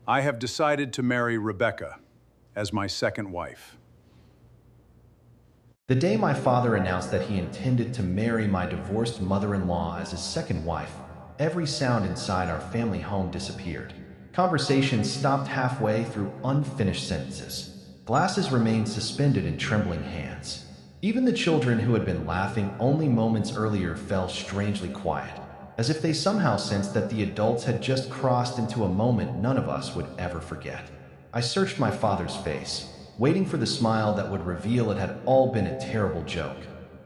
I have decided to marry Rebecca as my second wife. The day my father announced that he intended to marry my divorced mother-in-law as his second wife, every sound inside our family home disappeared. Conversations stopped halfway through unfinished sentences. Glasses remained suspended in trembling hands. Even the children who had been laughing only moments earlier fell strangely quiet, as if they somehow sensed that the adults had just crossed into a moment none of us would ever forget. I searched my father's face, waiting for the smile that would reveal it had all been a terrible joke.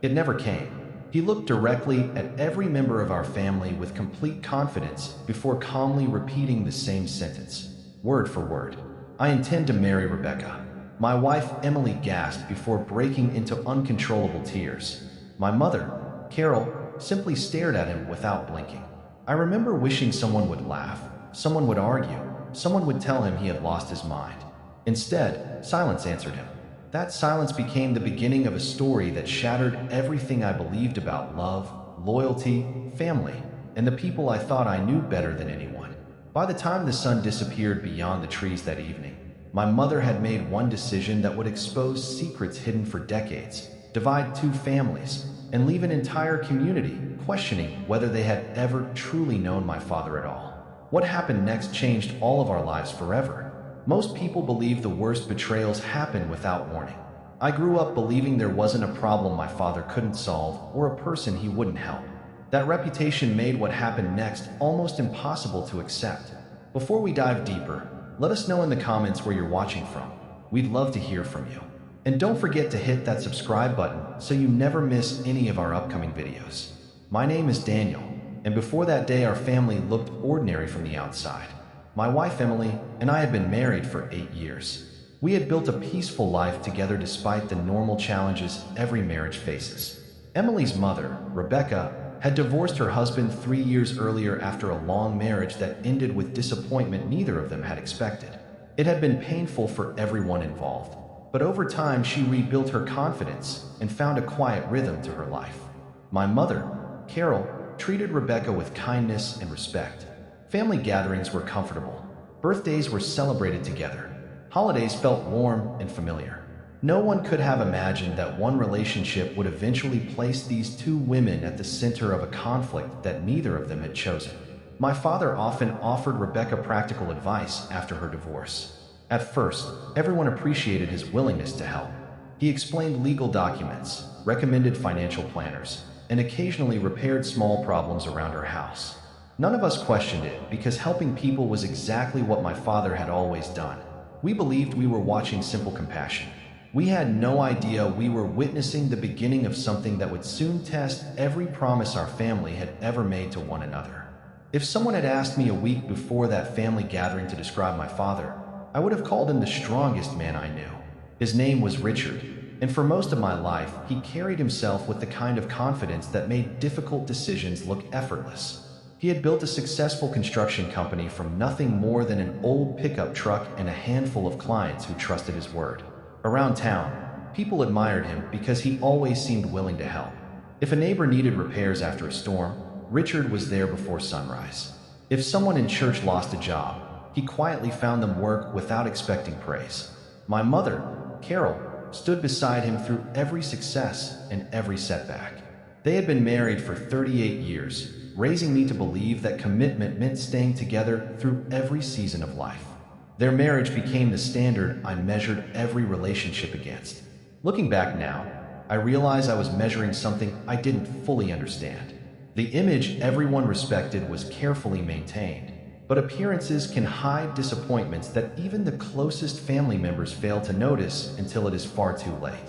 It never came. He looked directly at every member of our family with complete confidence before calmly repeating the same sentence, word for word. I intend to marry Rebecca. My wife, Emily, gasped before breaking into uncontrollable tears. My mother, Carol, simply stared at him without blinking. I remember wishing someone would laugh, someone would argue, someone would tell him he had lost his mind. Instead, silence answered him. That silence became the beginning of a story that shattered everything I believed about love, loyalty, family, and the people I thought I knew better than anyone. By the time the sun disappeared beyond the trees that evening, my mother had made one decision that would expose secrets hidden for decades, divide two families, and leave an entire community questioning whether they had ever truly known my father at all. What happened next changed all of our lives forever. Most people believe the worst betrayals happen without warning. I grew up believing there wasn't a problem my father couldn't solve or a person he wouldn't help. That reputation made what happened next almost impossible to accept. Before we dive deeper, let us know in the comments where you're watching from. We'd love to hear from you. And don't forget to hit that subscribe button so you never miss any of our upcoming videos. My name is Daniel, and before that day our family looked ordinary from the outside. My wife Emily and I had been married for 8 years. We had built a peaceful life together despite the normal challenges every marriage faces. Emily's mother, Rebecca, had divorced her husband 3 years earlier after a long marriage that ended with disappointment neither of them had expected. It had been painful for everyone involved, but over time she rebuilt her confidence and found a quiet rhythm to her life. My mother, Carol, treated Rebecca with kindness and respect. Family gatherings were comfortable. Birthdays were celebrated together. Holidays felt warm and familiar. No one could have imagined that one relationship would eventually place these two women at the center of a conflict that neither of them had chosen. My father often offered Rebecca practical advice after her divorce. At first, everyone appreciated his willingness to help. He explained legal documents, recommended financial planners, and occasionally repaired small problems around her house. None of us questioned it because helping people was exactly what my father had always done. We believed we were watching simple compassion. We had no idea we were witnessing the beginning of something that would soon test every promise our family had ever made to one another. If someone had asked me a week before that family gathering to describe my father, I would have called him the strongest man I knew. His name was Richard, and for most of my life, he carried himself with the kind of confidence that made difficult decisions look effortless. He had built a successful construction company from nothing more than an old pickup truck and a handful of clients who trusted his word. Around town, people admired him because he always seemed willing to help. If a neighbor needed repairs after a storm, Richard was there before sunrise. If someone in church lost a job, he quietly found them work without expecting praise. My mother, Carol, stood beside him through every success and every setback. They had been married for 38 years, raising me to believe that commitment meant staying together through every season of life. Their marriage became the standard I measured every relationship against. Looking back now, I realize I was measuring something I didn't fully understand. The image everyone respected was carefully maintained, but appearances can hide disappointments that even the closest family members fail to notice until it is far too late.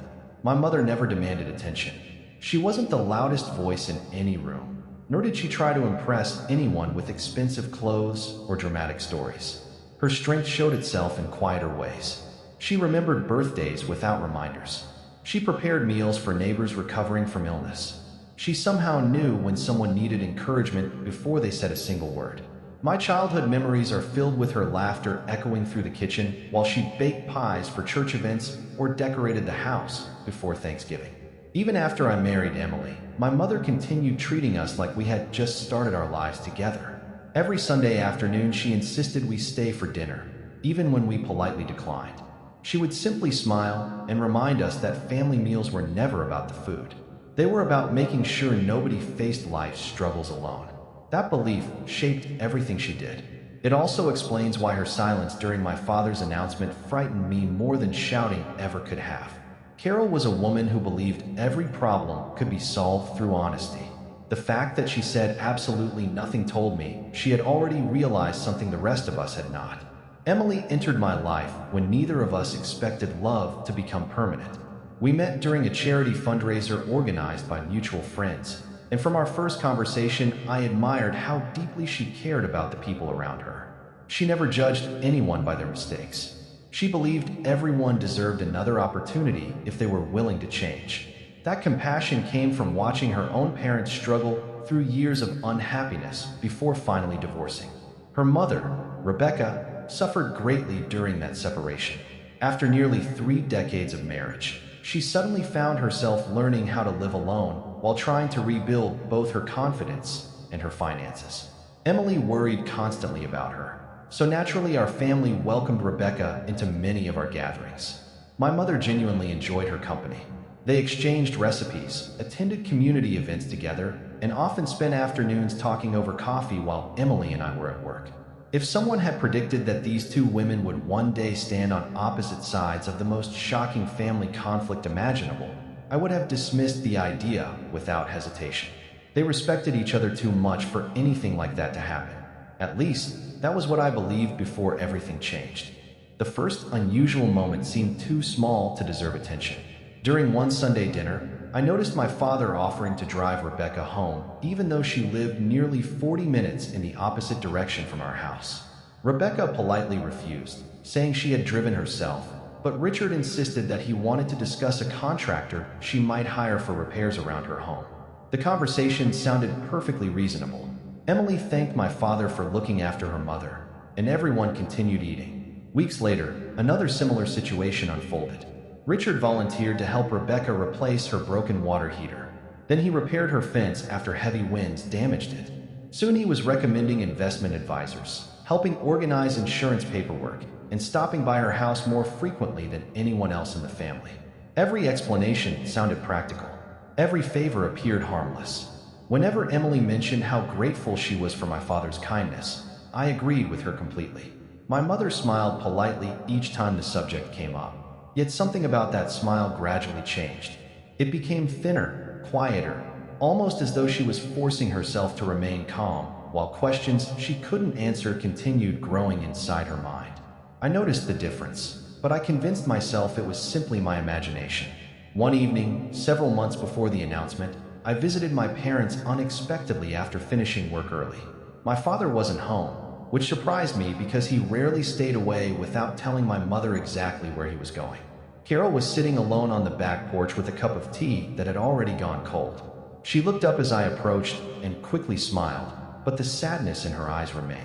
My mother never demanded attention. She wasn't the loudest voice in any room, nor did she try to impress anyone with expensive clothes or dramatic stories. Her strength showed itself in quieter ways. She remembered birthdays without reminders. She prepared meals for neighbors recovering from illness. She somehow knew when someone needed encouragement before they said a single word. My childhood memories are filled with her laughter echoing through the kitchen while she baked pies for church events or decorated the house before Thanksgiving. Even after I married Emily, my mother continued treating us like we had just started our lives together. Every Sunday afternoon, she insisted we stay for dinner, even when we politely declined. She would simply smile and remind us that family meals were never about the food. They were about making sure nobody faced life's struggles alone. That belief shaped everything she did. It also explains why her silence during my father's announcement frightened me more than shouting ever could have. Carol was a woman who believed every problem could be solved through honesty. The fact that she said absolutely nothing told me she had already realized something the rest of us had not. Emily entered my life when neither of us expected love to become permanent. We met during a charity fundraiser organized by mutual friends, and from our first conversation, I admired how deeply she cared about the people around her. She never judged anyone by their mistakes. She believed everyone deserved another opportunity if they were willing to change. That compassion came from watching her own parents struggle through years of unhappiness before finally divorcing. Her mother, Rebecca, suffered greatly during that separation. After nearly 3 decades of marriage, she suddenly found herself learning how to live alone while trying to rebuild both her confidence and her finances. Emily worried constantly about her, so naturally our family welcomed Rebecca into many of our gatherings. My mother genuinely enjoyed her company. They exchanged recipes, attended community events together, and often spent afternoons talking over coffee while Emily and I were at work. If someone had predicted that these two women would one day stand on opposite sides of the most shocking family conflict imaginable, I would have dismissed the idea without hesitation. They respected each other too much for anything like that to happen. At least, that was what I believed before everything changed. The first unusual moment seemed too small to deserve attention. During one Sunday dinner, I noticed my father offering to drive Rebecca home, even though she lived nearly 40 minutes in the opposite direction from our house. Rebecca politely refused, saying she had driven herself, but Richard insisted that he wanted to discuss a contractor she might hire for repairs around her home. The conversation sounded perfectly reasonable. Emily thanked my father for looking after her mother, and everyone continued eating. Weeks later, another similar situation unfolded. Richard volunteered to help Rebecca replace her broken water heater. Then he repaired her fence after heavy winds damaged it. Soon he was recommending investment advisors, helping organize insurance paperwork, and stopping by her house more frequently than anyone else in the family. Every explanation sounded practical. Every favor appeared harmless. Whenever Emily mentioned how grateful she was for my father's kindness, I agreed with her completely. My mother smiled politely each time the subject came up. Yet something about that smile gradually changed. It became thinner, quieter, almost as though she was forcing herself to remain calm, while questions she couldn't answer continued growing inside her mind. I noticed the difference, but I convinced myself it was simply my imagination. One evening, several months before the announcement, I visited my parents unexpectedly after finishing work early. My father wasn't home, which surprised me because he rarely stayed away without telling my mother exactly where he was going. Carol was sitting alone on the back porch with a cup of tea that had already gone cold. She looked up as I approached and quickly smiled, but the sadness in her eyes remained.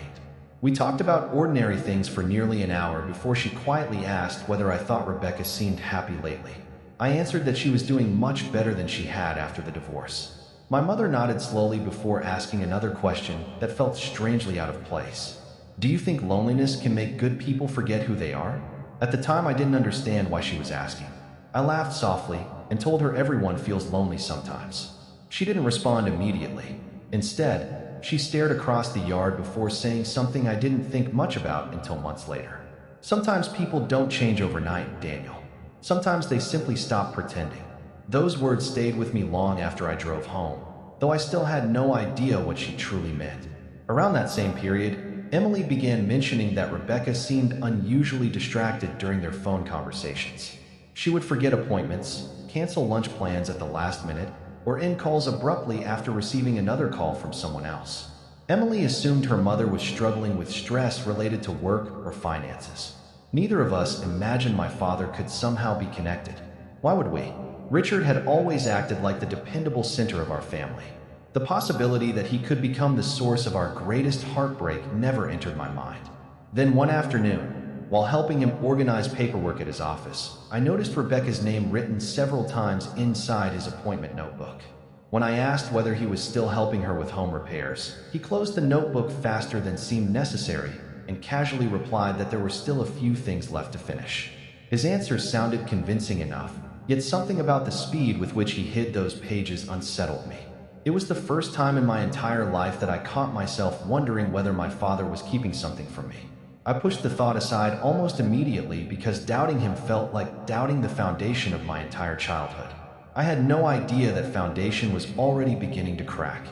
We talked about ordinary things for nearly an hour before she quietly asked whether I thought Rebecca seemed happy lately. I answered that she was doing much better than she had after the divorce. My mother nodded slowly before asking another question that felt strangely out of place. Do you think loneliness can make good people forget who they are? At the time, I didn't understand why she was asking. I laughed softly and told her everyone feels lonely sometimes. She didn't respond immediately. Instead, she stared across the yard before saying something I didn't think much about until months later. Sometimes people don't change overnight, Daniel. Sometimes they simply stop pretending. Those words stayed with me long after I drove home, though I still had no idea what she truly meant. Around that same period, Emily began mentioning that Rebecca seemed unusually distracted during their phone conversations. She would forget appointments, cancel lunch plans at the last minute, or end calls abruptly after receiving another call from someone else. Emily assumed her mother was struggling with stress related to work or finances. Neither of us imagined my father could somehow be connected. Why would we? Richard had always acted like the dependable center of our family. The possibility that he could become the source of our greatest heartbreak never entered my mind. Then one afternoon, while helping him organize paperwork at his office, I noticed Rebecca's name written several times inside his appointment notebook. When I asked whether he was still helping her with home repairs, he closed the notebook faster than seemed necessary and casually replied that there were still a few things left to finish. His answers sounded convincing enough, yet something about the speed with which he hid those pages unsettled me. It was the first time in my entire life that I caught myself wondering whether my father was keeping something from me. I pushed the thought aside almost immediately because doubting him felt like doubting the foundation of my entire childhood. I had no idea that foundation was already beginning to crack.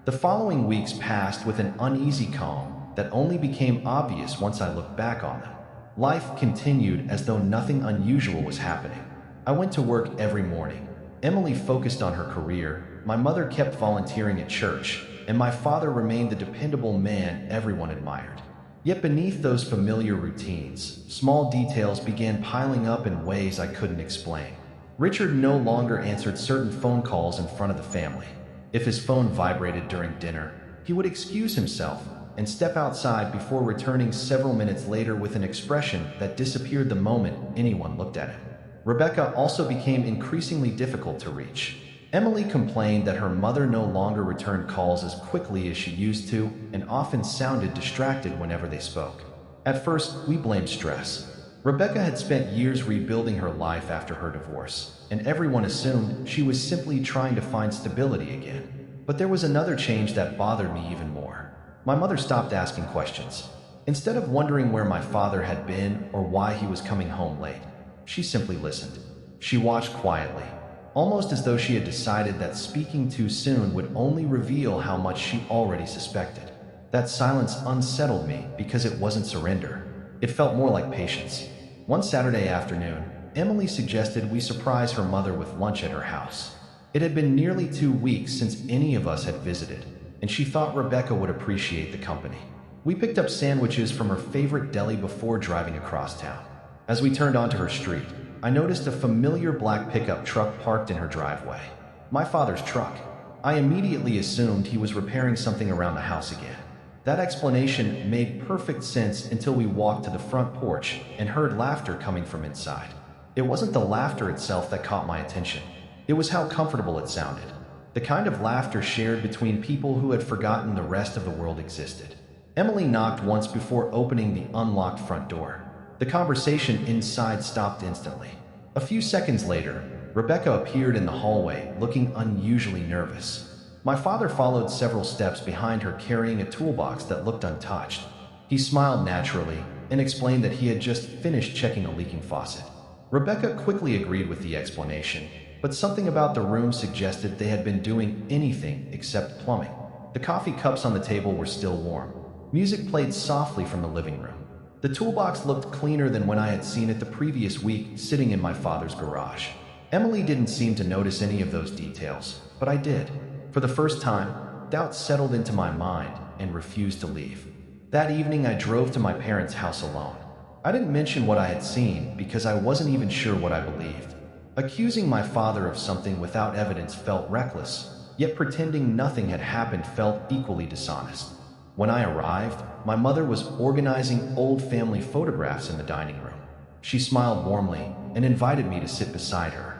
The following weeks passed with an uneasy calm that only became obvious once I looked back on them. Life continued as though nothing unusual was happening. I went to work every morning. Emily focused on her career, my mother kept volunteering at church, and my father remained the dependable man everyone admired. Yet beneath those familiar routines, small details began piling up in ways I couldn't explain. Richard no longer answered certain phone calls in front of the family. If his phone vibrated during dinner, he would excuse himself and step outside before returning several minutes later with an expression that disappeared the moment anyone looked at him. Rebecca also became increasingly difficult to reach. Emily complained that her mother no longer returned calls as quickly as she used to and often sounded distracted whenever they spoke. At first, we blamed stress. Rebecca had spent years rebuilding her life after her divorce, and everyone assumed she was simply trying to find stability again. But there was another change that bothered me even more. My mother stopped asking questions. Instead of wondering where my father had been or why he was coming home late, she simply listened. She watched quietly, almost as though she had decided that speaking too soon would only reveal how much she already suspected. That silence unsettled me because it wasn't surrender. It felt more like patience. One Saturday afternoon, Emily suggested we surprise her mother with lunch at her house. It had been nearly 2 weeks since any of us had visited, and she thought Rebecca would appreciate the company. We picked up sandwiches from her favorite deli before driving across town. As we turned onto her street, I noticed a familiar black pickup truck parked in her driveway. My father's truck. I immediately assumed he was repairing something around the house again. That explanation made perfect sense until we walked to the front porch and heard laughter coming from inside. It wasn't the laughter itself that caught my attention. It was how comfortable it sounded. The kind of laughter shared between people who had forgotten the rest of the world existed. Emily knocked once before opening the unlocked front door. The conversation inside stopped instantly. A few seconds later, Rebecca appeared in the hallway, looking unusually nervous. My father followed several steps behind her carrying a toolbox that looked untouched. He smiled naturally and explained that he had just finished checking a leaking faucet. Rebecca quickly agreed with the explanation, but something about the room suggested they had been doing anything except plumbing. The coffee cups on the table were still warm. Music played softly from the living room. The toolbox looked cleaner than when I had seen it the previous week sitting in my father's garage. Emily didn't seem to notice any of those details, but I did. For the first time, doubt settled into my mind and refused to leave. That evening, I drove to my parents' house alone. I didn't mention what I had seen because I wasn't even sure what I believed. Accusing my father of something without evidence felt reckless, yet pretending nothing had happened felt equally dishonest. When I arrived, my mother was organizing old family photographs in the dining room. She smiled warmly and invited me to sit beside her.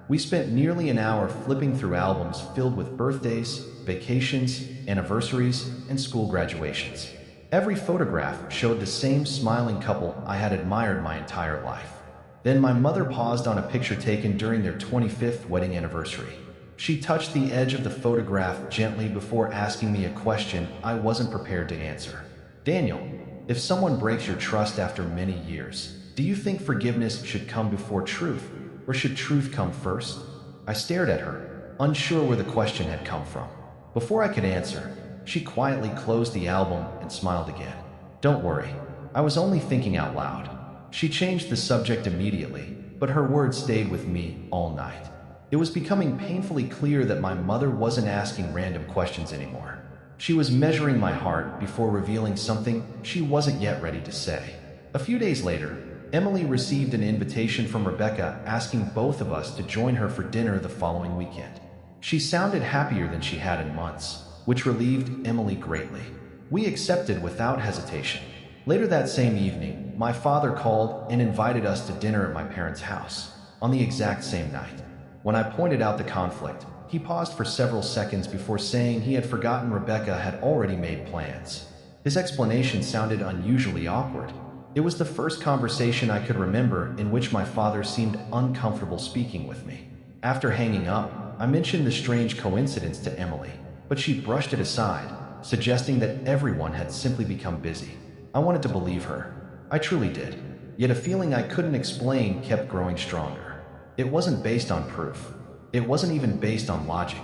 We spent nearly an hour flipping through albums filled with birthdays, vacations, anniversaries, and school graduations. Every photograph showed the same smiling couple I had admired my entire life. Then my mother paused on a picture taken during their 25th wedding anniversary. She touched the edge of the photograph gently before asking me a question I wasn't prepared to answer. Daniel, if someone breaks your trust after many years, do you think forgiveness should come before truth? Or should truth come first? I stared at her, unsure where the question had come from. Before I could answer, she quietly closed the album and smiled again. Don't worry, I was only thinking out loud. She changed the subject immediately, but her words stayed with me all night. It was becoming painfully clear that my mother wasn't asking random questions anymore. She was measuring my heart before revealing something she wasn't yet ready to say. A few days later, Emily received an invitation from Rebecca asking both of us to join her for dinner the following weekend. She sounded happier than she had in months, which relieved Emily greatly. We accepted without hesitation. Later that same evening, my father called and invited us to dinner at my parents' house, on the exact same night. When I pointed out the conflict, he paused for several seconds before saying he had forgotten Rebecca had already made plans. His explanation sounded unusually awkward. It was the first conversation I could remember in which my father seemed uncomfortable speaking with me. After hanging up, I mentioned the strange coincidence to Emily, but she brushed it aside, suggesting that everyone had simply become busy. I wanted to believe her. I truly did. Yet a feeling I couldn't explain kept growing stronger. It wasn't based on proof. It wasn't even based on logic.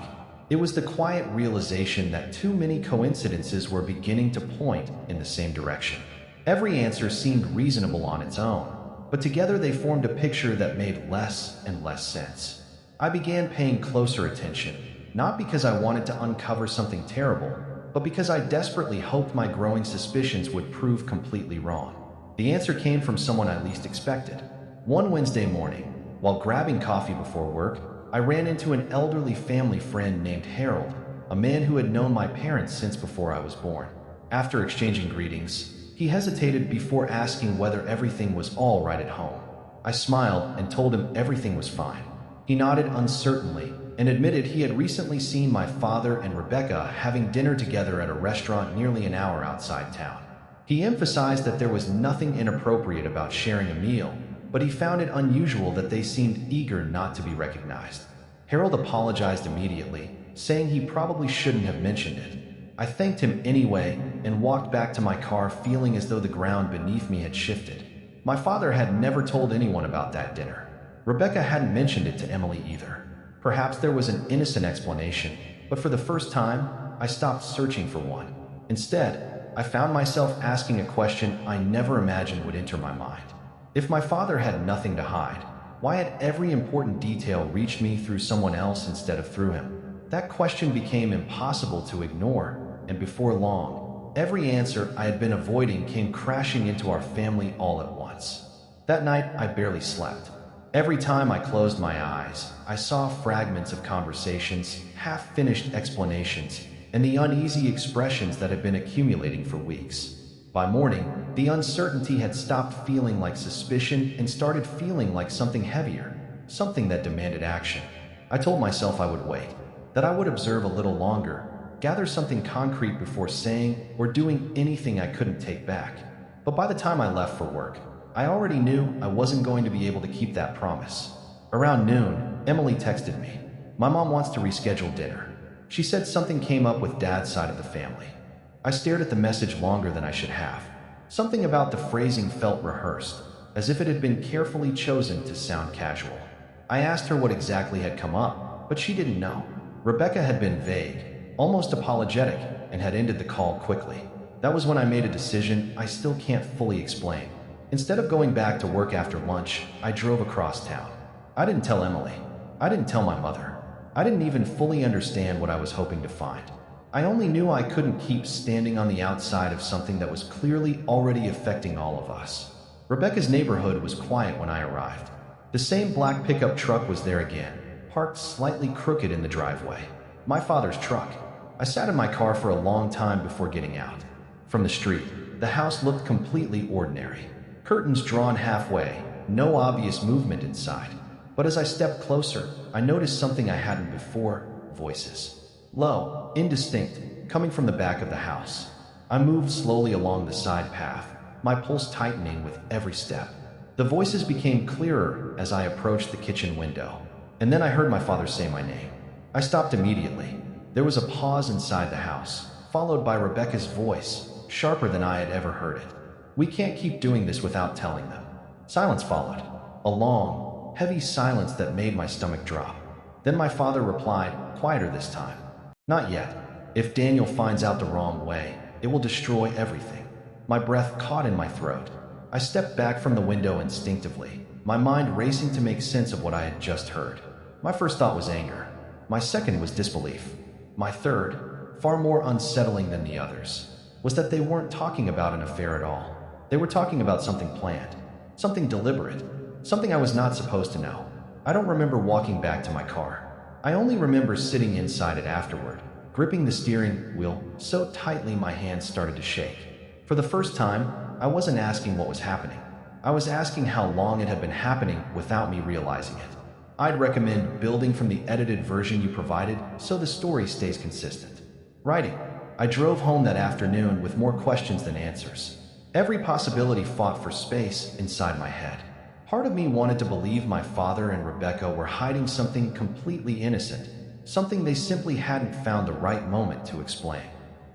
It was the quiet realization that too many coincidences were beginning to point in the same direction. Every answer seemed reasonable on its own, but together they formed a picture that made less and less sense. I began paying closer attention, not because I wanted to uncover something terrible, but because I desperately hoped my growing suspicions would prove completely wrong. The answer came from someone I least expected. One Wednesday morning, while grabbing coffee before work, I ran into an elderly family friend named Harold, a man who had known my parents since before I was born. After exchanging greetings, he hesitated before asking whether everything was all right at home. I smiled and told him everything was fine. He nodded uncertainly and admitted he had recently seen my father and Rebecca having dinner together at a restaurant nearly an hour outside town. He emphasized that there was nothing inappropriate about sharing a meal, but he found it unusual that they seemed eager not to be recognized. Harold apologized immediately, saying he probably shouldn't have mentioned it. I thanked him anyway and walked back to my car feeling as though the ground beneath me had shifted. My father had never told anyone about that dinner. Rebecca hadn't mentioned it to Emily either. Perhaps there was an innocent explanation, but for the first time, I stopped searching for one. Instead, I found myself asking a question I never imagined would enter my mind. If my father had nothing to hide, why had every important detail reached me through someone else instead of through him? That question became impossible to ignore, and before long, every answer I had been avoiding came crashing into our family all at once. That night, I barely slept. Every time I closed my eyes, I saw fragments of conversations, half-finished explanations, and the uneasy expressions that had been accumulating for weeks. By morning, the uncertainty had stopped feeling like suspicion and started feeling like something heavier, something that demanded action. I told myself I would wait, that I would observe a little longer, gather something concrete before saying or doing anything I couldn't take back. But by the time I left for work, I already knew I wasn't going to be able to keep that promise. Around noon, Emily texted me. My mom wants to reschedule dinner. She said something came up with Dad's side of the family. I stared at the message longer than I should have. Something about the phrasing felt rehearsed, as if it had been carefully chosen to sound casual. I asked her what exactly had come up, but she didn't know. Rebecca had been vague, almost apologetic, and had ended the call quickly. That was when I made a decision I still can't fully explain. Instead of going back to work after lunch, I drove across town. I didn't tell Emily. I didn't tell my mother. I didn't even fully understand what I was hoping to find. I only knew I couldn't keep standing on the outside of something that was clearly already affecting all of us. Rebecca's neighborhood was quiet when I arrived. The same black pickup truck was there again, parked slightly crooked in the driveway. My father's truck. I sat in my car for a long time before getting out. From the street, the house looked completely ordinary. Curtains drawn halfway, no obvious movement inside. But as I stepped closer, I noticed something I hadn't before: voices. Low, indistinct, coming from the back of the house. I moved slowly along the side path, my pulse tightening with every step. The voices became clearer as I approached the kitchen window, and then I heard my father say my name. I stopped immediately. There was a pause inside the house, followed by Rebecca's voice, sharper than I had ever heard it. "We can't keep doing this without telling them." Silence followed, a long, heavy silence that made my stomach drop. Then my father replied, quieter this time. "Not yet. If Daniel finds out the wrong way, it will destroy everything." My breath caught in my throat. I stepped back from the window instinctively, my mind racing to make sense of what I had just heard. My first thought was anger. My second was disbelief. My third, far more unsettling than the others, was that they weren't talking about an affair at all. They were talking about something planned, something deliberate, something I was not supposed to know. I don't remember walking back to my car. I only remember sitting inside it afterward, gripping the steering wheel so tightly my hands started to shake. For the first time, I wasn't asking what was happening. I was asking how long it had been happening without me realizing it. I'd recommend building from the edited version you provided so the story stays consistent. Writing. I drove home that afternoon with more questions than answers. Every possibility fought for space inside my head. Part of me wanted to believe my father and Rebecca were hiding something completely innocent, something they simply hadn't found the right moment to explain.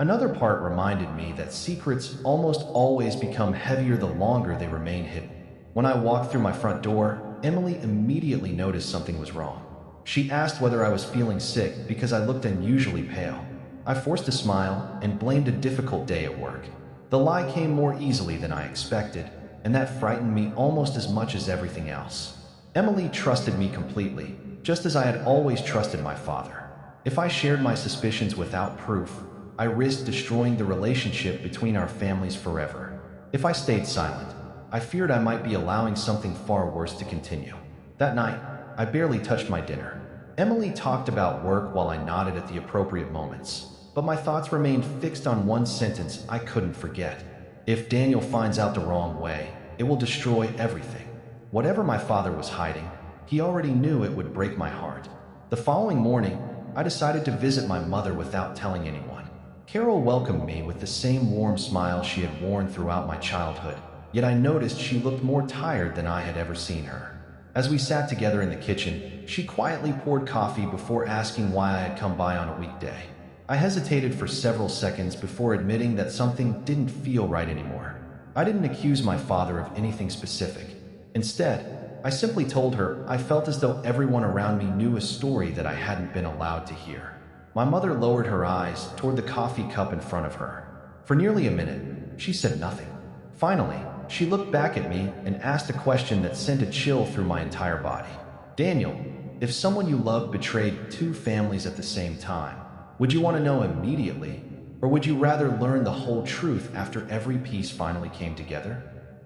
Another part reminded me that secrets almost always become heavier the longer they remain hidden. When I walked through my front door, Emily immediately noticed something was wrong. She asked whether I was feeling sick because I looked unusually pale. I forced a smile and blamed a difficult day at work. The lie came more easily than I expected, and that frightened me almost as much as everything else. Emily trusted me completely, just as I had always trusted my father. If I shared my suspicions without proof, I risked destroying the relationship between our families forever. If I stayed silent, I feared I might be allowing something far worse to continue. That night, I barely touched my dinner. Emily talked about work while I nodded at the appropriate moments, but my thoughts remained fixed on one sentence I couldn't forget. If Daniel finds out the wrong way, it will destroy everything. Whatever my father was hiding, he already knew it would break my heart. The following morning, I decided to visit my mother without telling anyone. Carol welcomed me with the same warm smile she had worn throughout my childhood, yet I noticed she looked more tired than I had ever seen her. As we sat together in the kitchen, she quietly poured coffee before asking why I had come by on a weekday. I hesitated for several seconds before admitting that something didn't feel right anymore. I didn't accuse my father of anything specific. Instead, I simply told her I felt as though everyone around me knew a story that I hadn't been allowed to hear. My mother lowered her eyes toward the coffee cup in front of her. For nearly a minute, she said nothing. Finally, she looked back at me and asked a question that sent a chill through my entire body. Daniel, if someone you loved betrayed two families at the same time, would you want to know immediately, or would you rather learn the whole truth after every piece finally came together?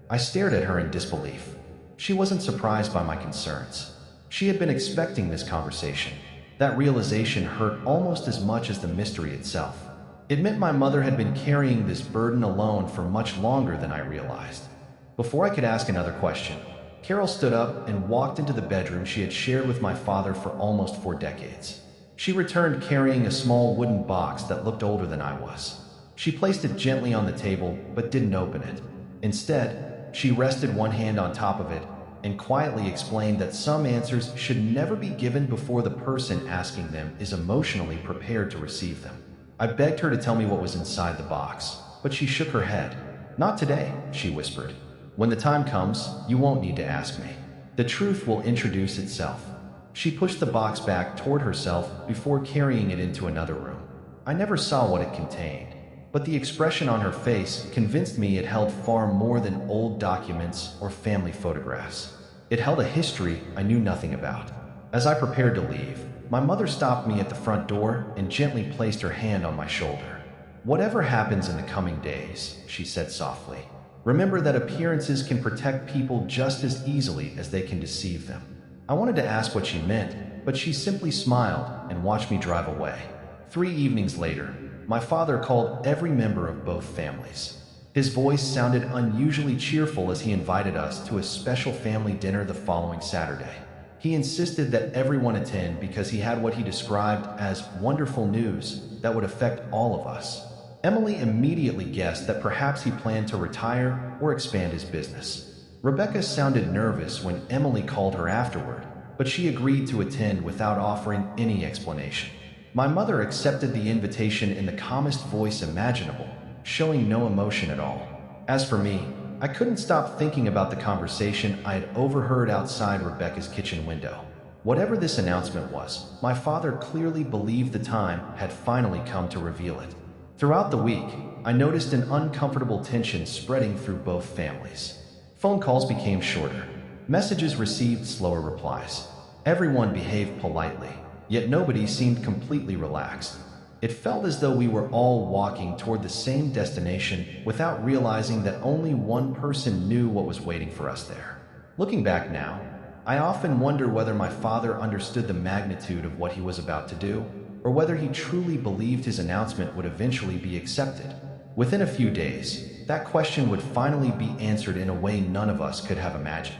I stared at her in disbelief. She wasn't surprised by my concerns. She had been expecting this conversation. That realization hurt almost as much as the mystery itself. It meant my mother had been carrying this burden alone for much longer than I realized. Before I could ask another question, Carol stood up and walked into the bedroom she had shared with my father for almost 4 decades. She returned carrying a small wooden box that looked older than I was. She placed it gently on the table but didn't open it. Instead, she rested one hand on top of it and quietly explained that some answers should never be given before the person asking them is emotionally prepared to receive them. I begged her to tell me what was inside the box, but she shook her head. "Not today," she whispered. "When the time comes, you won't need to ask me. The truth will introduce itself." She pushed the box back toward herself before carrying it into another room. I never saw what it contained, but the expression on her face convinced me it held far more than old documents or family photographs. It held a history I knew nothing about. As I prepared to leave, my mother stopped me at the front door and gently placed her hand on my shoulder. "Whatever happens in the coming days," she said softly, "remember that appearances can protect people just as easily as they can deceive them." I wanted to ask what she meant, but she simply smiled and watched me drive away. 3 evenings later, my father called every member of both families. His voice sounded unusually cheerful as he invited us to a special family dinner the following Saturday. He insisted that everyone attend because he had what he described as wonderful news that would affect all of us. Emily immediately guessed that perhaps he planned to retire or expand his business. Rebecca sounded nervous when Emily called her afterward, but she agreed to attend without offering any explanation. My mother accepted the invitation in the calmest voice imaginable, showing no emotion at all. As for me, I couldn't stop thinking about the conversation I had overheard outside Rebecca's kitchen window. Whatever this announcement was, my father clearly believed the time had finally come to reveal it. Throughout the week, I noticed an uncomfortable tension spreading through both families. Phone calls became shorter. Messages received slower replies. Everyone behaved politely, yet nobody seemed completely relaxed. It felt as though we were all walking toward the same destination without realizing that only one person knew what was waiting for us there. Looking back now, I often wonder whether my father understood the magnitude of what he was about to do, or whether he truly believed his announcement would eventually be accepted. Within a few days, that question would finally be answered in a way none of us could have imagined.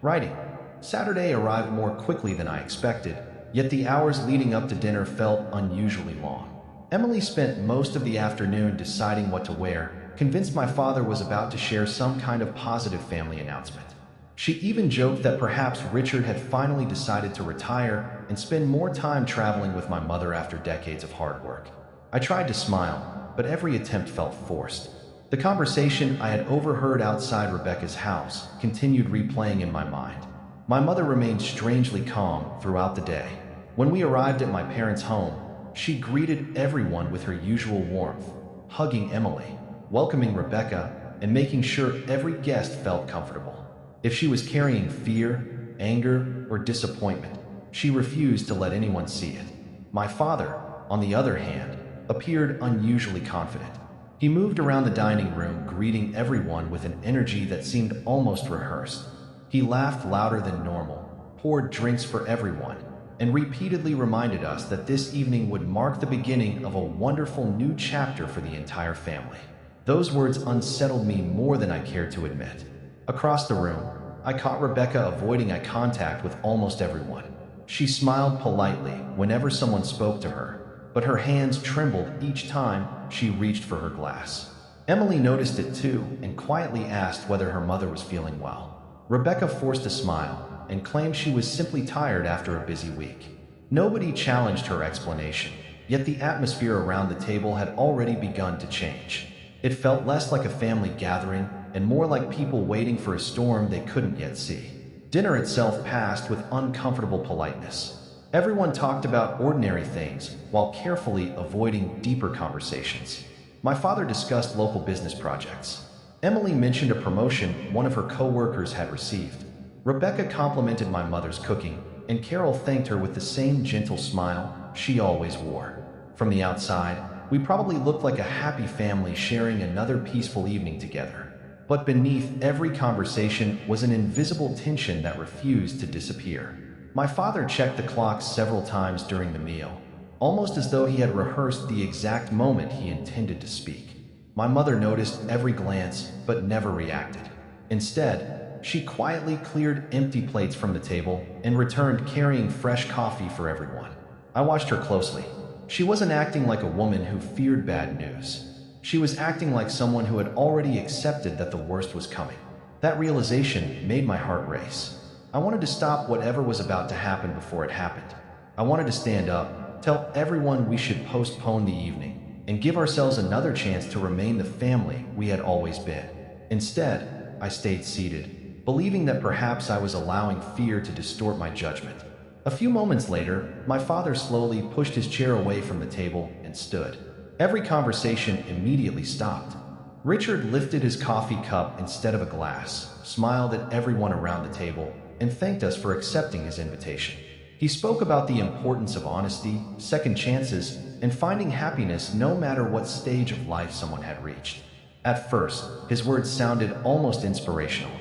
Writing. Saturday arrived more quickly than I expected, yet the hours leading up to dinner felt unusually long. Emily spent most of the afternoon deciding what to wear, convinced my father was about to share some kind of positive family announcement. She even joked that perhaps Richard had finally decided to retire and spend more time traveling with my mother after decades of hard work. I tried to smile, but every attempt felt forced. The conversation I had overheard outside Rebecca's house continued replaying in my mind. My mother remained strangely calm throughout the day. When we arrived at my parents' home, she greeted everyone with her usual warmth, hugging Emily, welcoming Rebecca, and making sure every guest felt comfortable. If she was carrying fear, anger, or disappointment, she refused to let anyone see it. My father, on the other hand, appeared unusually confident. He moved around the dining room, greeting everyone with an energy that seemed almost rehearsed. He laughed louder than normal, poured drinks for everyone, and repeatedly reminded us that this evening would mark the beginning of a wonderful new chapter for the entire family. Those words unsettled me more than I cared to admit. Across the room, I caught Rebecca avoiding eye contact with almost everyone. She smiled politely whenever someone spoke to her, but her hands trembled each time she reached for her glass. Emily noticed it too and quietly asked whether her mother was feeling well. Rebecca forced a smile and claimed she was simply tired after a busy week. Nobody challenged her explanation, yet the atmosphere around the table had already begun to change. It felt less like a family gathering and more like people waiting for a storm they couldn't yet see. Dinner itself passed with uncomfortable politeness. Everyone talked about ordinary things while carefully avoiding deeper conversations. My father discussed local business projects. Emily mentioned a promotion one of her co-workers had received. Rebecca complimented my mother's cooking, and Carol thanked her with the same gentle smile she always wore. From the outside, we probably looked like a happy family sharing another peaceful evening together. But beneath every conversation was an invisible tension that refused to disappear. My father checked the clock several times during the meal, almost as though he had rehearsed the exact moment he intended to speak. My mother noticed every glance but never reacted. Instead, she quietly cleared empty plates from the table and returned carrying fresh coffee for everyone. I watched her closely. She wasn't acting like a woman who feared bad news. She was acting like someone who had already accepted that the worst was coming. That realization made my heart race. I wanted to stop whatever was about to happen before it happened. I wanted to stand up, tell everyone we should postpone the evening, and give ourselves another chance to remain the family we had always been. Instead, I stayed seated, believing that perhaps I was allowing fear to distort my judgment. A few moments later, my father slowly pushed his chair away from the table and stood. Every conversation immediately stopped. Richard lifted his coffee cup instead of a glass, smiled at everyone around the table, and thanked us for accepting his invitation. He spoke about the importance of honesty, second chances, and finding happiness no matter what stage of life someone had reached. At first, his words sounded almost inspirational.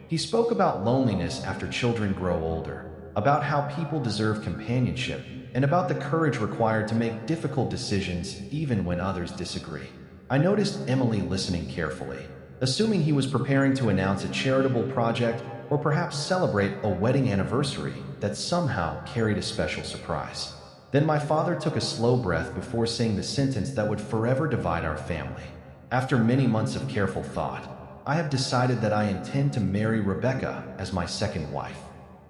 He spoke about loneliness after children grow older, about how people deserve companionship, and about the courage required to make difficult decisions even when others disagree. I noticed Emily listening carefully, assuming he was preparing to announce a charitable project or perhaps celebrate a wedding anniversary that somehow carried a special surprise. Then my father took a slow breath before saying the sentence that would forever divide our family. After many months of careful thought, I have decided that I intend to marry Rebecca as my second wife.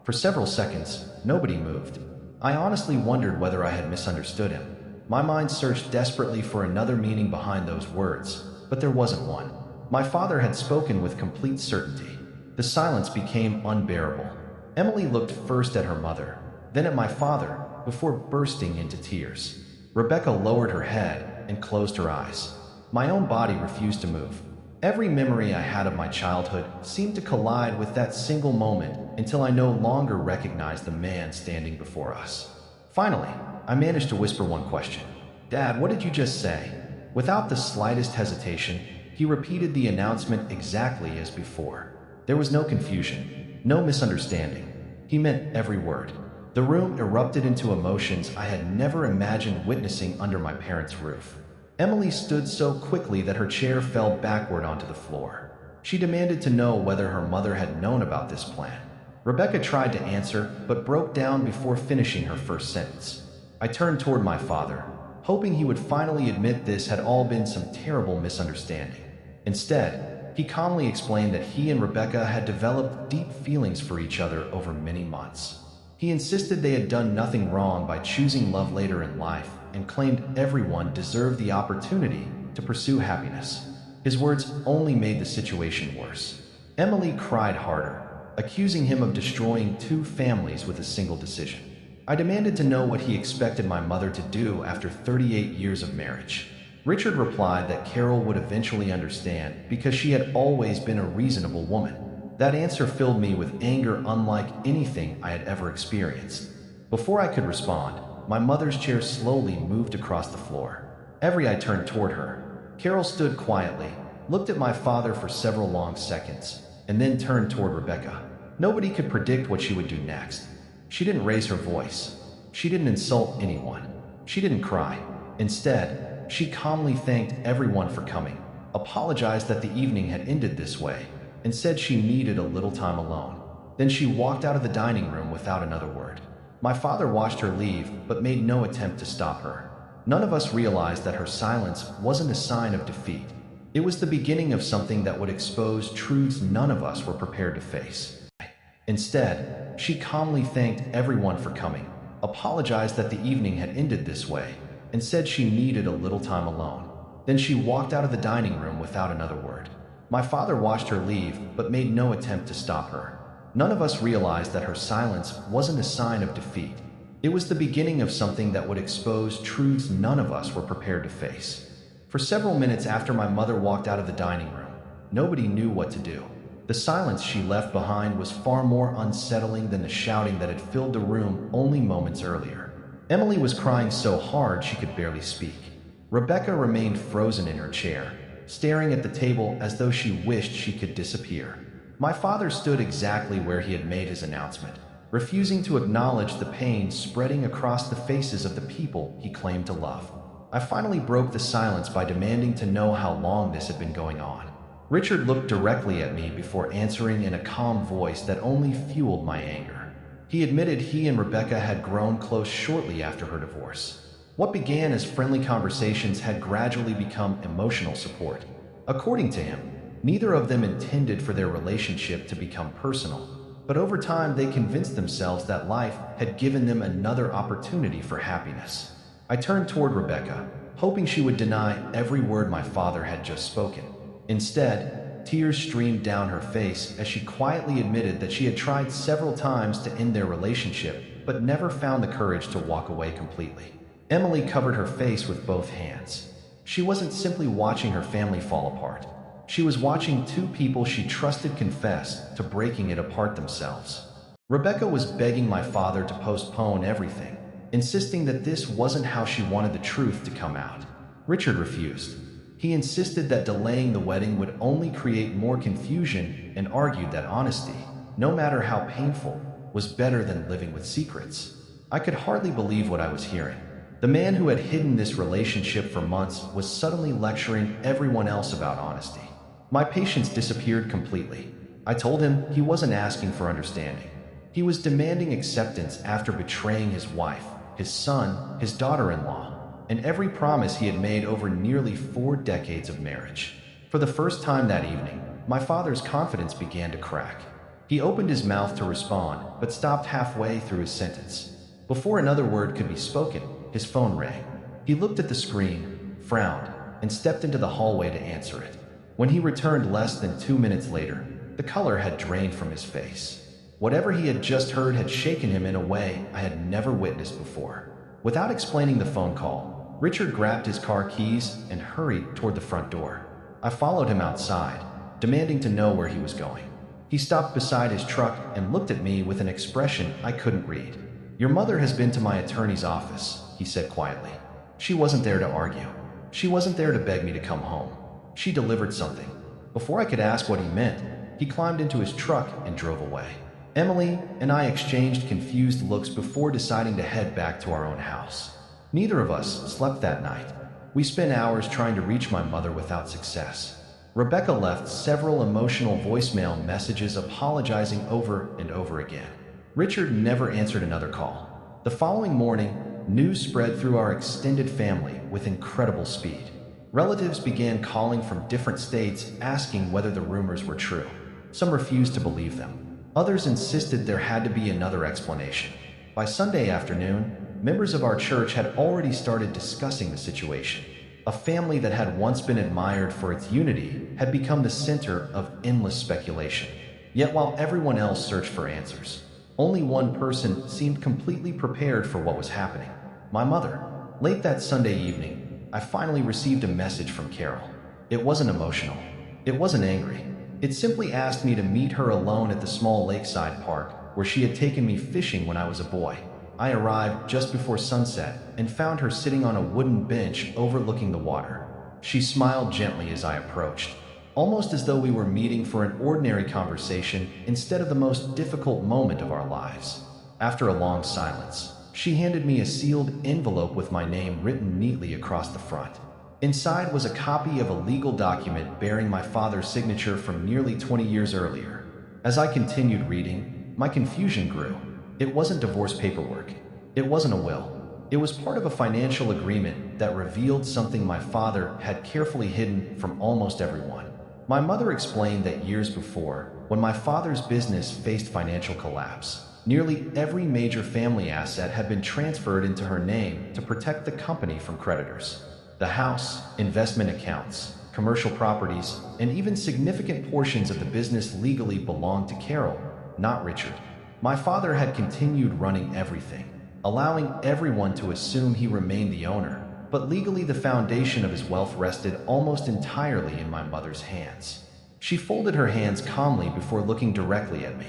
For several seconds, nobody moved. I honestly wondered whether I had misunderstood him. My mind searched desperately for another meaning behind those words, but there wasn't one. My father had spoken with complete certainty. The silence became unbearable. Emily looked first at her mother, then at my father, before bursting into tears. Rebecca lowered her head and closed her eyes. My own body refused to move. Every memory I had of my childhood seemed to collide with that single moment until I no longer recognized the man standing before us. Finally, I managed to whisper one question. "Dad, what did you just say?" Without the slightest hesitation, he repeated the announcement exactly as before. There was no confusion, no misunderstanding. He meant every word. The room erupted into emotions I had never imagined witnessing under my parents' roof. Emily stood so quickly that her chair fell backward onto the floor. She demanded to know whether her mother had known about this plan. Rebecca tried to answer, but broke down before finishing her first sentence. I turned toward my father, hoping he would finally admit this had all been some terrible misunderstanding. Instead, he calmly explained that he and Rebecca had developed deep feelings for each other over many months. He insisted they had done nothing wrong by choosing love later in life and claimed everyone deserved the opportunity to pursue happiness. His words only made the situation worse. Emily cried harder, accusing him of destroying two families with a single decision. I demanded to know what he expected my mother to do after 38 years of marriage. Richard replied that Carol would eventually understand because she had always been a reasonable woman. That answer filled me with anger unlike anything I had ever experienced. Before I could respond, my mother's chair slowly moved across the floor. Every I turned toward her. Carol stood quietly, looked at my father for several long seconds, and then turned toward Rebecca. Nobody could predict what she would do next. She didn't raise her voice. She didn't insult anyone. She didn't cry. Instead, she calmly thanked everyone for coming, apologized that the evening had ended this way, and said she needed a little time alone. Then she walked out of the dining room without another word. My father watched her leave, but made no attempt to stop her. None of us realized that her silence wasn't a sign of defeat. It was the beginning of something that would expose truths none of us were prepared to face. Instead, she calmly thanked everyone for coming, apologized that the evening had ended this way, and said she needed a little time alone. Then she walked out of the dining room without another word. My father watched her leave, but made no attempt to stop her. None of us realized that her silence wasn't a sign of defeat. It was the beginning of something that would expose truths none of us were prepared to face. For several minutes after my mother walked out of the dining room, nobody knew what to do. The silence she left behind was far more unsettling than the shouting that had filled the room only moments earlier. Emily was crying so hard she could barely speak. Rebecca remained frozen in her chair, staring at the table as though she wished she could disappear. My father stood exactly where he had made his announcement, refusing to acknowledge the pain spreading across the faces of the people he claimed to love. I finally broke the silence by demanding to know how long this had been going on. Richard looked directly at me before answering in a calm voice that only fueled my anger. He admitted he and Rebecca had grown close shortly after her divorce. What began as friendly conversations had gradually become emotional support. According to him, neither of them intended for their relationship to become personal, but over time they convinced themselves that life had given them another opportunity for happiness. I turned toward Rebecca, hoping she would deny every word my father had just spoken. Instead, tears streamed down her face as she quietly admitted that she had tried several times to end their relationship, but never found the courage to walk away completely. Emily covered her face with both hands. She wasn't simply watching her family fall apart. She was watching two people she trusted confess to breaking it apart themselves. Rebecca was begging my father to postpone everything, insisting that this wasn't how she wanted the truth to come out. Richard refused. He insisted that delaying the wedding would only create more confusion and argued that honesty, no matter how painful, was better than living with secrets. I could hardly believe what I was hearing. The man who had hidden this relationship for months was suddenly lecturing everyone else about honesty. My patience disappeared completely. I told him he wasn't asking for understanding. He was demanding acceptance after betraying his wife, his son, his daughter-in-law, and every promise he had made over nearly 4 decades of marriage. For the first time that evening, my father's confidence began to crack. He opened his mouth to respond, but stopped halfway through his sentence. Before another word could be spoken, his phone rang. He looked at the screen, frowned, and stepped into the hallway to answer it. When he returned less than 2 minutes later, the color had drained from his face. Whatever he had just heard had shaken him in a way I had never witnessed before. Without explaining the phone call, Richard grabbed his car keys and hurried toward the front door. I followed him outside, demanding to know where he was going. He stopped beside his truck and looked at me with an expression I couldn't read. "Your mother has been to my attorney's office," he said quietly. "She wasn't there to argue. She wasn't there to beg me to come home. She delivered something." Before I could ask what he meant, he climbed into his truck and drove away. Emily and I exchanged confused looks before deciding to head back to our own house. Neither of us slept that night. We spent hours trying to reach my mother without success. Rebecca left several emotional voicemail messages apologizing over and over again. Richard never answered another call. The following morning, news spread through our extended family with incredible speed. Relatives began calling from different states asking whether the rumors were true. Some refused to believe them. Others insisted there had to be another explanation. By Sunday afternoon, members of our church had already started discussing the situation. A family that had once been admired for its unity had become the center of endless speculation. Yet while everyone else searched for answers, only one person seemed completely prepared for what was happening: my mother. Late that Sunday evening, I finally received a message from Carol. It wasn't emotional. It wasn't angry. It simply asked me to meet her alone at the small lakeside park where she had taken me fishing when I was a boy. I arrived just before sunset and found her sitting on a wooden bench overlooking the water. She smiled gently as I approached, almost as though we were meeting for an ordinary conversation instead of the most difficult moment of our lives. After a long silence, she handed me a sealed envelope with my name written neatly across the front. Inside was a copy of a legal document bearing my father's signature from nearly 20 years earlier. As I continued reading, my confusion grew. It wasn't divorce paperwork. It wasn't a will. It was part of a financial agreement that revealed something my father had carefully hidden from almost everyone. My mother explained that years before, when my father's business faced financial collapse, nearly every major family asset had been transferred into her name to protect the company from creditors. The house, investment accounts, commercial properties, and even significant portions of the business legally belonged to Carol, not Richard. My father had continued running everything, allowing everyone to assume he remained the owner, but legally the foundation of his wealth rested almost entirely in my mother's hands. She folded her hands calmly before looking directly at me.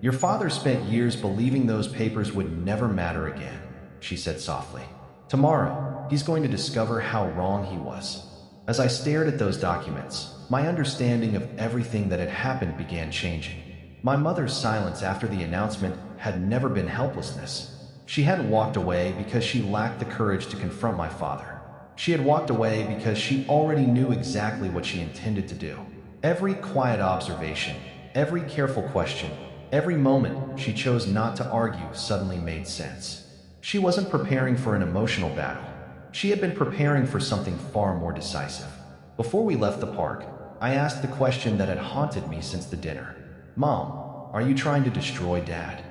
"Your father spent years believing those papers would never matter again," she said softly. "Tomorrow, he's going to discover how wrong he was." As I stared at those documents, my understanding of everything that had happened began changing. My mother's silence after the announcement had never been helplessness. She hadn't walked away because she lacked the courage to confront my father. She had walked away because she already knew exactly what she intended to do. Every quiet observation, every careful question, every moment she chose not to argue suddenly made sense. She wasn't preparing for an emotional battle. She had been preparing for something far more decisive. Before we left the park, I asked the question that had haunted me since the dinner. "Mom, are you trying to destroy Dad?"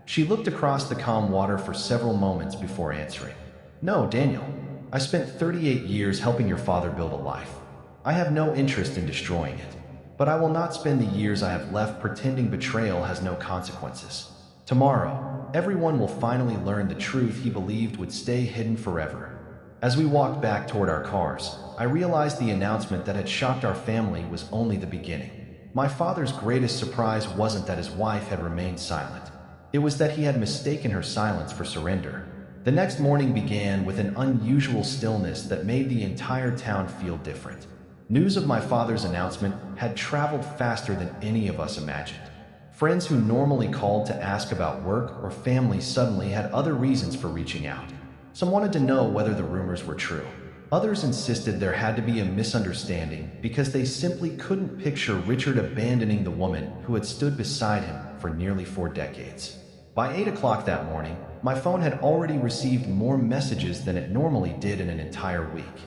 She looked across the calm water for several moments before answering. "No, Daniel. I spent 38 years helping your father build a life. I have no interest in destroying it. But I will not spend the years I have left pretending betrayal has no consequences. Tomorrow, everyone will finally learn the truth he believed would stay hidden forever." As we walked back toward our cars, I realized the announcement that had shocked our family was only the beginning. My father's greatest surprise wasn't that his wife had remained silent. It was that he had mistaken her silence for surrender. The next morning began with an unusual stillness that made the entire town feel different. News of my father's announcement had traveled faster than any of us imagined. Friends who normally called to ask about work or family suddenly had other reasons for reaching out. Some wanted to know whether the rumors were true. Others insisted there had to be a misunderstanding because they simply couldn't picture Richard abandoning the woman who had stood beside him for nearly 4 decades. By 8 o'clock that morning, my phone had already received more messages than it normally did in an entire week.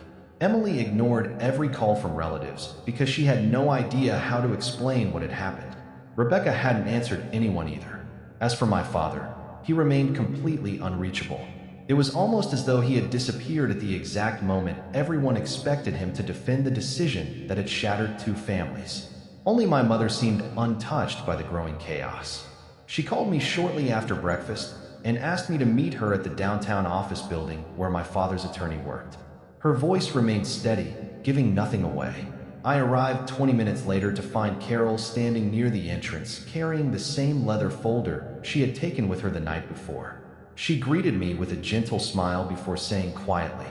Emily ignored every call from relatives because she had no idea how to explain what had happened. Rebecca hadn't answered anyone either. As for my father, he remained completely unreachable. It was almost as though he had disappeared at the exact moment everyone expected him to defend the decision that had shattered 2 families. Only my mother seemed untouched by the growing chaos. She called me shortly after breakfast and asked me to meet her at the downtown office building where my father's attorney worked. Her voice remained steady, giving nothing away. I arrived 20 minutes later to find Carol standing near the entrance, carrying the same leather folder she had taken with her the night before. She greeted me with a gentle smile before saying quietly,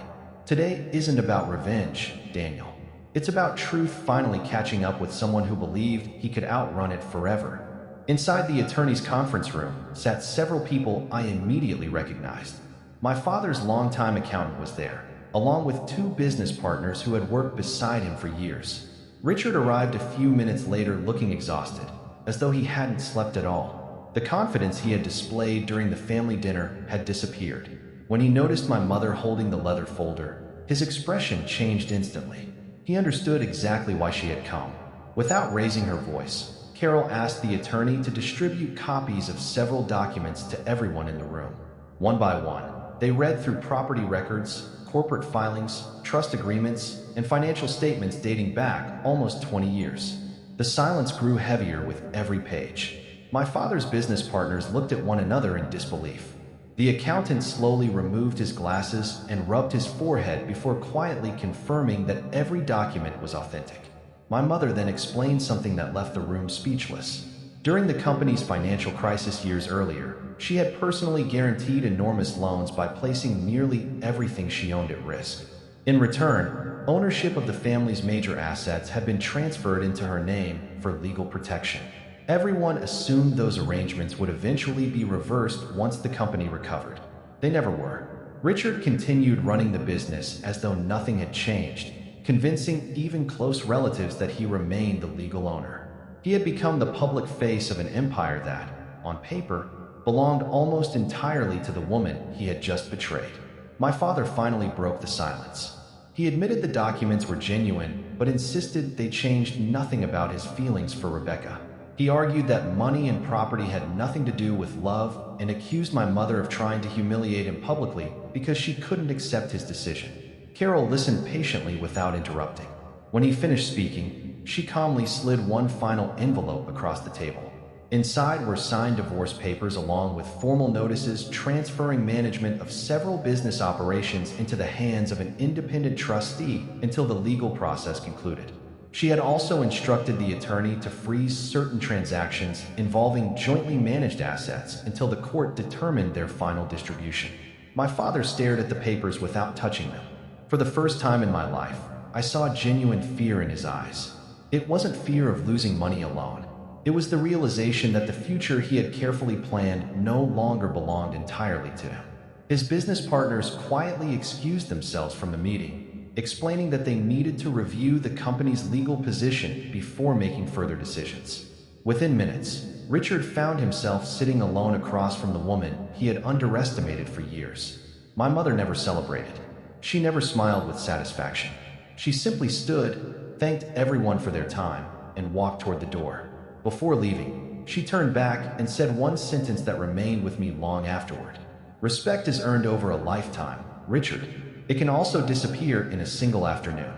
"Today isn't about revenge, Daniel. It's about truth finally catching up with someone who believed he could outrun it forever." Inside the attorney's conference room sat several people I immediately recognized. My father's longtime accountant was there, along with 2 business partners who had worked beside him for years. Richard arrived a few minutes later looking exhausted, as though he hadn't slept at all. The confidence he had displayed during the family dinner had disappeared. When he noticed my mother holding the leather folder, his expression changed instantly. He understood exactly why she had come. Without raising her voice, Carol asked the attorney to distribute copies of several documents to everyone in the room. One by one, they read through property records, corporate filings, trust agreements, and financial statements dating back almost 20 years. The silence grew heavier with every page. My father's business partners looked at one another in disbelief. The accountant slowly removed his glasses and rubbed his forehead before quietly confirming that every document was authentic. My mother then explained something that left the room speechless. During the company's financial crisis years earlier, she had personally guaranteed enormous loans by placing nearly everything she owned at risk. In return, ownership of the family's major assets had been transferred into her name for legal protection. Everyone assumed those arrangements would eventually be reversed once the company recovered. They never were. Richard continued running the business as though nothing had changed, convincing even close relatives that he remained the legal owner. He had become the public face of an empire that, on paper, belonged almost entirely to the woman he had just betrayed. My father finally broke the silence. He admitted the documents were genuine, but insisted they changed nothing about his feelings for Rebecca. He argued that money and property had nothing to do with love and accused my mother of trying to humiliate him publicly because she couldn't accept his decision. Carol listened patiently without interrupting. When he finished speaking, she calmly slid one final envelope across the table. Inside were signed divorce papers along with formal notices transferring management of several business operations into the hands of an independent trustee until the legal process concluded. She had also instructed the attorney to freeze certain transactions involving jointly managed assets until the court determined their final distribution. My father stared at the papers without touching them. For the first time in my life, I saw genuine fear in his eyes. It wasn't fear of losing money alone. It was the realization that the future he had carefully planned no longer belonged entirely to him. His business partners quietly excused themselves from the meeting, explaining that they needed to review the company's legal position before making further decisions. Within minutes, Richard found himself sitting alone across from the woman he had underestimated for years. My mother never celebrated. She never smiled with satisfaction. She simply stood, thanked everyone for their time, and walked toward the door. Before leaving, she turned back and said one sentence that remained with me long afterward. "Respect is earned over a lifetime, Richard. It can also disappear in a single afternoon."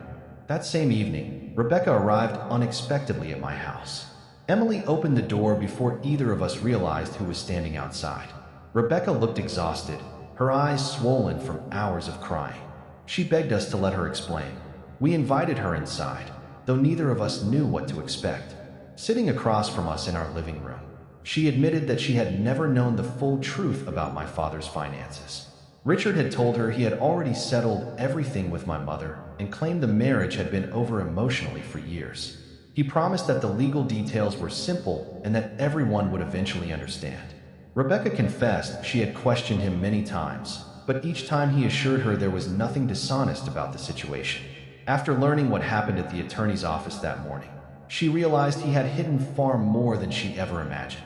That same evening, Rebecca arrived unexpectedly at my house. Emily opened the door before either of us realized who was standing outside. Rebecca looked exhausted, her eyes swollen from hours of crying. She begged us to let her explain. We invited her inside, though neither of us knew what to expect. Sitting across from us in our living room, she admitted that she had never known the full truth about my father's finances. Richard had told her he had already settled everything with my mother and claimed the marriage had been over emotionally for years. He promised that the legal details were simple and that everyone would eventually understand. Rebecca confessed she had questioned him many times, but each time he assured her there was nothing dishonest about the situation. After learning what happened at the attorney's office that morning, she realized he had hidden far more than she ever imagined.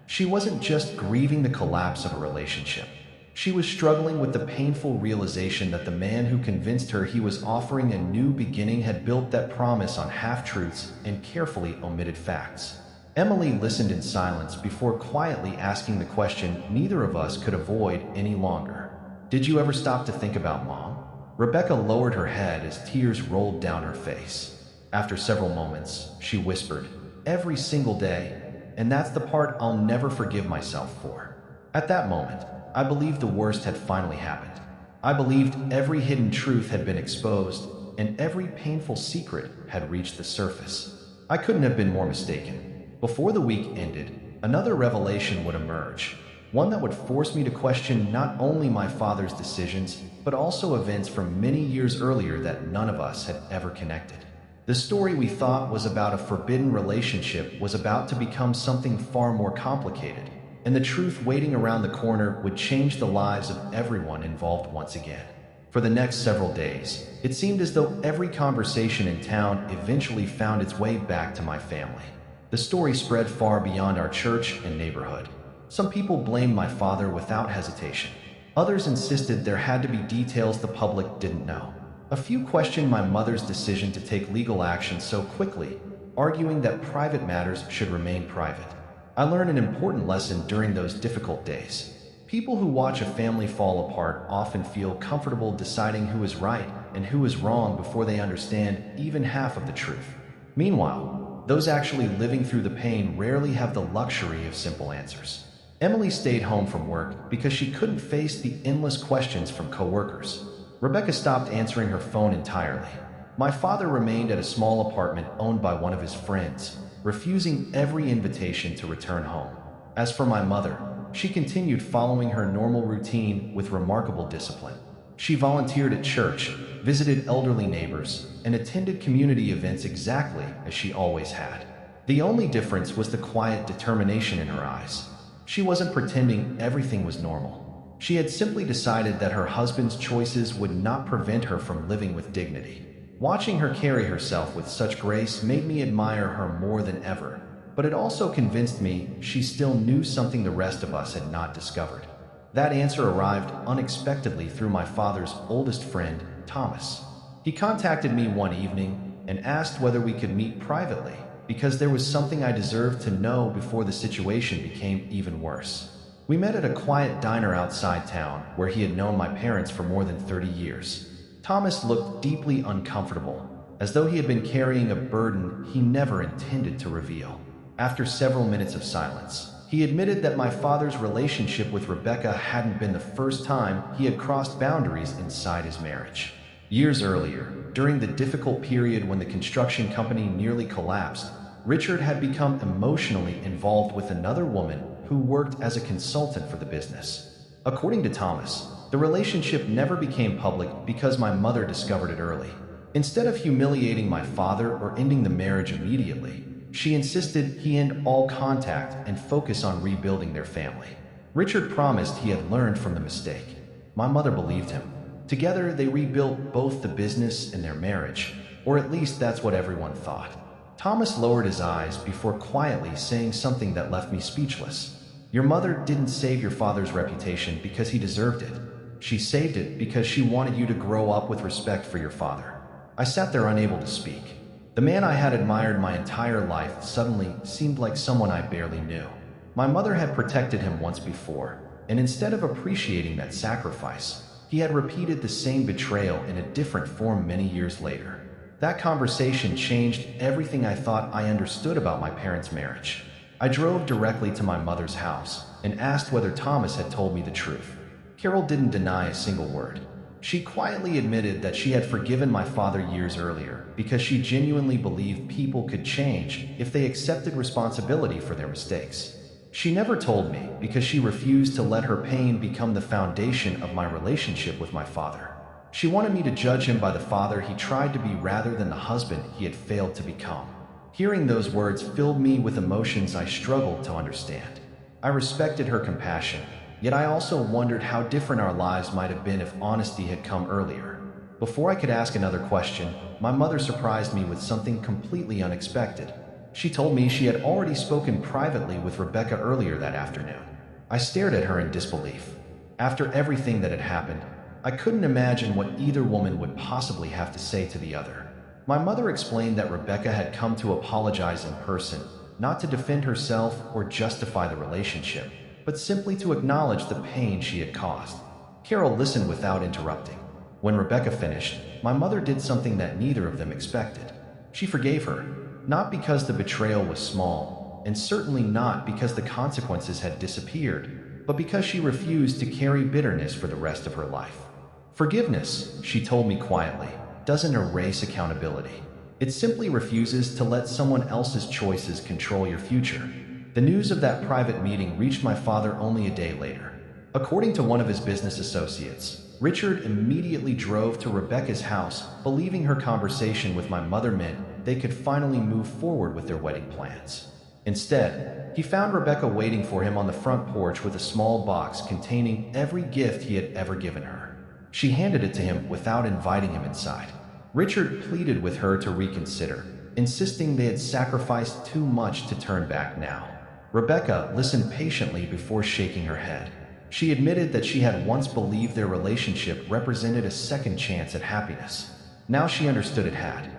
She wasn't just grieving the collapse of a relationship. She was struggling with the painful realization that the man who convinced her he was offering a new beginning had built that promise on half-truths and carefully omitted facts. Emily listened in silence before quietly asking the question neither of us could avoid any longer. "Did you ever stop to think about Mom?" Rebecca lowered her head as tears rolled down her face. After several moments, she whispered, "Every single day, and that's the part I'll never forgive myself for." At that moment, I believed the worst had finally happened. I believed every hidden truth had been exposed and every painful secret had reached the surface. I couldn't have been more mistaken. Before the week ended, another revelation would emerge, one that would force me to question not only my father's decisions, but also events from many years earlier that none of us had ever connected. The story we thought was about a forbidden relationship was about to become something far more complicated, and the truth waiting around the corner would change the lives of everyone involved once again. For the next several days, it seemed as though every conversation in town eventually found its way back to my family. The story spread far beyond our church and neighborhood. Some people blamed my father without hesitation. Others insisted there had to be details the public didn't know. A few questioned my mother's decision to take legal action so quickly, arguing that private matters should remain private. I learned an important lesson during those difficult days. People who watch a family fall apart often feel comfortable deciding who is right and who is wrong before they understand even half of the truth. Meanwhile, those actually living through the pain rarely have the luxury of simple answers. Emily stayed home from work because she couldn't face the endless questions from coworkers. Rebecca stopped answering her phone entirely. My father remained at a small apartment owned by one of his friends, refusing every invitation to return home. As for my mother, she continued following her normal routine with remarkable discipline. She volunteered at church, visited elderly neighbors, and attended community events exactly as she always had. The only difference was the quiet determination in her eyes. She wasn't pretending everything was normal. She had simply decided that her husband's choices would not prevent her from living with dignity. Watching her carry herself with such grace made me admire her more than ever, but it also convinced me she still knew something the rest of us had not discovered. That answer arrived unexpectedly through my father's oldest friend, Thomas. He contacted me one evening and asked whether we could meet privately, because there was something I deserved to know before the situation became even worse. We met at a quiet diner outside town where he had known my parents for more than 30 years. Thomas looked deeply uncomfortable, as though he had been carrying a burden he never intended to reveal. After several minutes of silence, he admitted that my father's relationship with Rebecca hadn't been the first time he had crossed boundaries inside his marriage. Years earlier, during the difficult period when the construction company nearly collapsed, Richard had become emotionally involved with another woman who worked as a consultant for the business. According to Thomas, the relationship never became public because my mother discovered it early. Instead of humiliating my father or ending the marriage immediately, she insisted he end all contact and focus on rebuilding their family. Richard promised he had learned from the mistake. My mother believed him. Together, they rebuilt both the business and their marriage, or at least that's what everyone thought. Thomas lowered his eyes before quietly saying something that left me speechless. Your mother didn't save your father's reputation because he deserved it. She saved it because she wanted you to grow up with respect for your father. I sat there unable to speak. The man I had admired my entire life suddenly seemed like someone I barely knew. My mother had protected him once before, and instead of appreciating that sacrifice, he had repeated the same betrayal in a different form many years later. That conversation changed everything I thought I understood about my parents' marriage. I drove directly to my mother's house and asked whether Thomas had told me the truth. Carol didn't deny a single word. She quietly admitted that she had forgiven my father years earlier because she genuinely believed people could change if they accepted responsibility for their mistakes. She never told me because she refused to let her pain become the foundation of my relationship with my father. She wanted me to judge him by the father he tried to be rather than the husband he had failed to become. Hearing those words filled me with emotions I struggled to understand. I respected her compassion, yet I also wondered how different our lives might have been if honesty had come earlier. Before I could ask another question, my mother surprised me with something completely unexpected. She told me she had already spoken privately with Rebecca earlier that afternoon. I stared at her in disbelief. After everything that had happened, I couldn't imagine what either woman would possibly have to say to the other. My mother explained that Rebecca had come to apologize in person, not to defend herself or justify the relationship, but simply to acknowledge the pain she had caused. Carol listened without interrupting. When Rebecca finished, my mother did something that neither of them expected. She forgave her, not because the betrayal was small, and certainly not because the consequences had disappeared, but because she refused to carry bitterness for the rest of her life. Forgiveness, she told me quietly, doesn't erase accountability. It simply refuses to let someone else's choices control your future. The news of that private meeting reached my father only a day later. According to one of his business associates, Richard immediately drove to Rebecca's house, believing her conversation with my mother meant they could finally move forward with their wedding plans. Instead, he found Rebecca waiting for him on the front porch with a small box containing every gift he had ever given her. She handed it to him without inviting him inside. Richard pleaded with her to reconsider, insisting they had sacrificed too much to turn back now. Rebecca listened patiently before shaking her head. She admitted that she had once believed their relationship represented a second chance at happiness. Now she understood it had.